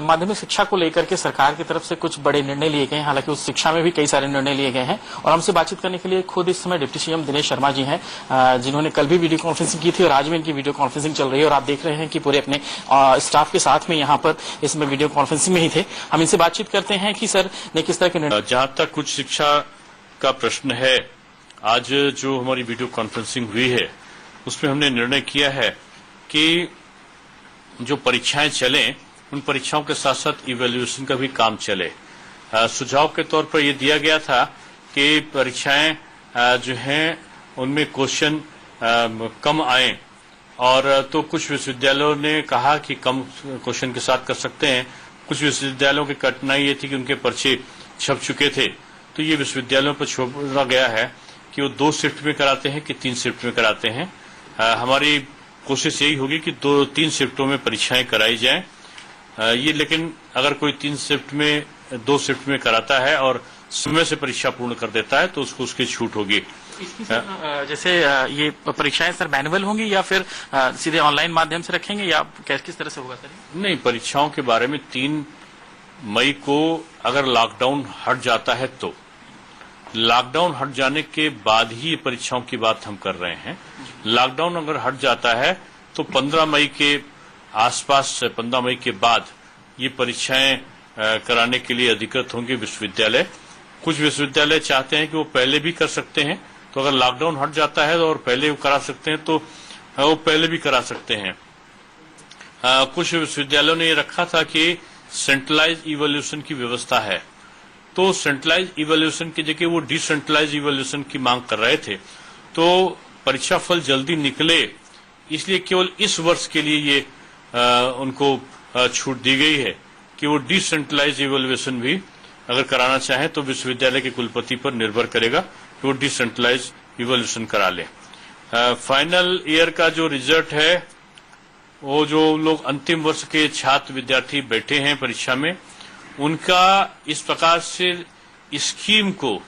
माध्यमिक शिक्षा को लेकर के सरकार की तरफ से कुछ बड़े निर्णय लिए गए हैं। हालांकि उस शिक्षा में भी कई सारे निर्णय लिए गए हैं और हमसे बातचीत करने के लिए खुद इस समय डिप्टी सीएम दिनेश शर्मा जी हैं, जिन्होंने कल भी वीडियो कॉन्फ्रेंसिंग की थी और आज भी इनकी वीडियो कॉन्फ्रेंसिंग चल रही है और आप देख रहे हैं कि पूरे अपने स्टाफ के साथ में यहाँ पर इसमें वीडियो कॉन्फ्रेंसिंग में ही थे। हम इनसे बातचीत करते हैं कि सर ने किस तरह के निर्णय। जहां तक कुछ शिक्षा का प्रश्न है, आज जो हमारी वीडियो कॉन्फ्रेंसिंग हुई है उसमें हमने निर्णय किया है कि जो परीक्षाएं चलें उन परीक्षाओं के साथ साथ इवैल्यूएशन का भी काम चले। सुझाव के तौर पर यह दिया गया था कि परीक्षाएं जो हैं उनमें क्वेश्चन कम आए और तो कुछ विश्वविद्यालयों ने कहा कि कम क्वेश्चन के साथ कर सकते हैं। कुछ विश्वविद्यालयों की कठिनाई ये थी कि उनके पर्चे छप चुके थे, तो ये विश्वविद्यालयों पर छोड़ा गया है कि वो 2 शिफ्ट में कराते हैं कि 3 शिफ्ट में कराते हैं। हमारी कोशिश यही होगी कि 2-3 शिफ्टों में परीक्षाएं कराई जाएं। ये लेकिन अगर कोई 2 शिफ्ट में कराता है और समय से परीक्षा पूर्ण कर देता है तो उसको उसकी छूट होगी। जैसे ये परीक्षाएं सर मैनुअल होंगी या फिर सीधे ऑनलाइन माध्यम से रखेंगे या किस तरह से होगा सर? नहीं, परीक्षाओं के बारे में 3 मई को अगर लॉकडाउन हट जाता है तो लॉकडाउन हट जाने के बाद ही ये परीक्षाओं की बात हम कर रहे हैं। लॉकडाउन अगर हट जाता है तो 15 मई के आसपास, 15 मई के बाद ये परीक्षाएं कराने के लिए अधिकृत होंगे विश्वविद्यालय। कुछ विश्वविद्यालय चाहते हैं कि वो पहले भी कर सकते हैं, तो अगर लॉकडाउन हट जाता है और पहले वो करा सकते हैं तो वो पहले भी करा सकते हैं। कुछ विश्वविद्यालयों ने ये रखा था कि सेंट्रलाइज इवैल्यूएशन की व्यवस्था है, तो सेंट्रलाइज इवैल्यूएशन की जगह वो डिसेंट्रलाइज इवैल्यूएशन की मांग कर रहे थे। तो परीक्षा फल जल्दी निकले इसलिए केवल इस वर्ष के लिए ये उनको छूट दी गई है कि वो डिसेंट्रलाइज इवैल्यूएशन भी अगर कराना चाहें तो विश्वविद्यालय के कुलपति पर निर्भर करेगा कि वो डिसेंट्रलाइज इवैल्यूएशन करा ले। फाइनल ईयर का जो रिजल्ट है, वो जो लोग अंतिम वर्ष के छात्र विद्यार्थी बैठे हैं परीक्षा में, उनका इस प्रकार से स्कीम को,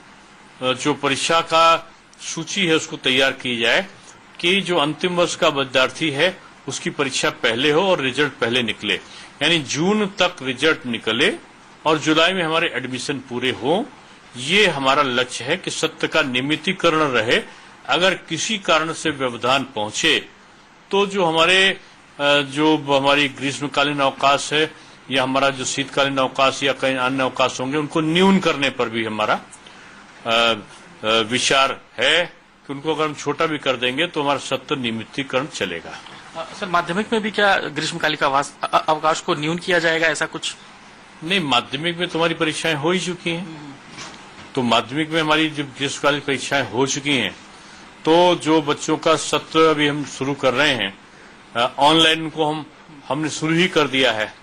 जो परीक्षा का सूची है उसको तैयार की जाए कि जो अंतिम वर्ष का विद्यार्थी है उसकी परीक्षा पहले हो और रिजल्ट पहले निकले, यानी जून तक रिजल्ट निकले और जुलाई में हमारे एडमिशन पूरे हो। ये हमारा लक्ष्य है कि सत्य का नियमितीकरण रहे। अगर किसी कारण से व्यवधान पहुंचे तो जो हमारी ग्रीष्मकालीन अवकाश है या हमारा जो शीतकालीन अवकाश या कई अन्य अवकाश होंगे उनको न्यून करने पर भी हमारा विचार है कि उनको अगर हम छोटा भी कर देंगे तो हमारा सत्य नियमितीकरण चलेगा। सर माध्यमिक में भी क्या ग्रीष्मकालीन अवकाश को न्यून किया जाएगा, ऐसा कुछ? नहीं, माध्यमिक में तुम्हारी परीक्षाएं हो ही चुकी हैं, तो माध्यमिक में हमारी जब ग्रीष्मकालीन परीक्षाएं हो चुकी हैं तो जो बच्चों का सत्र अभी हम शुरू कर रहे हैं ऑनलाइन को हमने शुरू ही कर दिया है,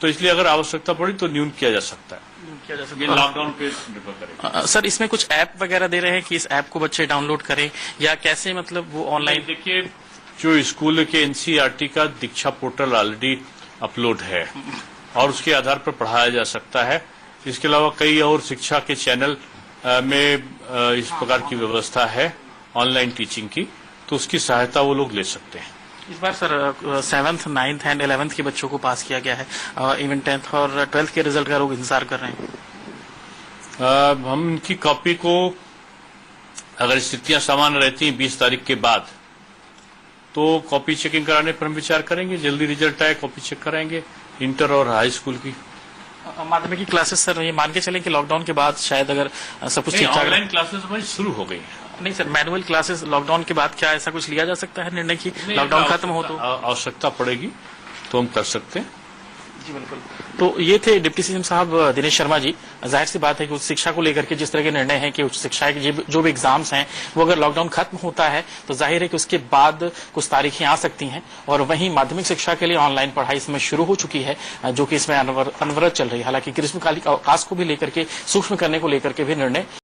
तो इसलिए अगर आवश्यकता पड़ी तो न्यून किया जा सकता है। लॉकडाउन पे निर्भर करेगा। सर इसमें कुछ ऐप वगैरह दे रहे हैं कि इस ऐप को बच्चे डाउनलोड करें या कैसे, मतलब वो ऑनलाइन? देखिए, जो स्कूल के एनसीईआरटी का दीक्षा पोर्टल ऑलरेडी अपलोड है और उसके आधार पर पढ़ाया जा सकता है। इसके अलावा कई और शिक्षा के चैनल में इस प्रकार की व्यवस्था है ऑनलाइन टीचिंग की, तो उसकी सहायता वो लोग ले सकते हैं। इस बार sir 7th, 9th and 11th के बच्चों को पास किया गया है, इवन 10th और 12th के रिजल्ट का लोग इंतजार कर रहे हैं। हम उनकी कॉपी को, अगर स्थितियां सामान्य रहती हैं 20 तारीख के बाद, तो कॉपी चेकिंग कराने पर हम विचार करेंगे। जल्दी रिजल्ट आए कॉपी चेक कराएंगे इंटर और हाई स्कूल की। माध्यमिक की क्लासेस सर ये मान के चलें कि लॉकडाउन के बाद शायद अगर सब कुछ ठीक ठाक, ऑनलाइन क्लासेस हमारी शुरू हो गई है। नहीं सर, मैनुअल क्लासेस लॉकडाउन के बाद क्या ऐसा कुछ लिया जा सकता है निर्णय की लॉकडाउन खत्म हो तो? आवश्यकता पड़ेगी तो हम कर सकते हैं। जी बिल्कुल। तो ये थे डिप्टी सीएम साहब दिनेश शर्मा जी। जाहिर सी बात है कि उच्च शिक्षा को लेकर के जिस तरह के निर्णय है कि उच्च शिक्षा के जो भी एग्जाम्स हैं वो अगर लॉकडाउन खत्म होता है तो जाहिर है कि उसके बाद कुछ तारीखें आ सकती हैं, और वहीं माध्यमिक शिक्षा के लिए ऑनलाइन पढ़ाई इसमें शुरू हो चुकी है, जो कि इसमें अनवरत चल रही है। हालांकि ग्रीष्मकालीन अवकाश को भी लेकर के सूक्ष्म करने को लेकर के भी निर्णय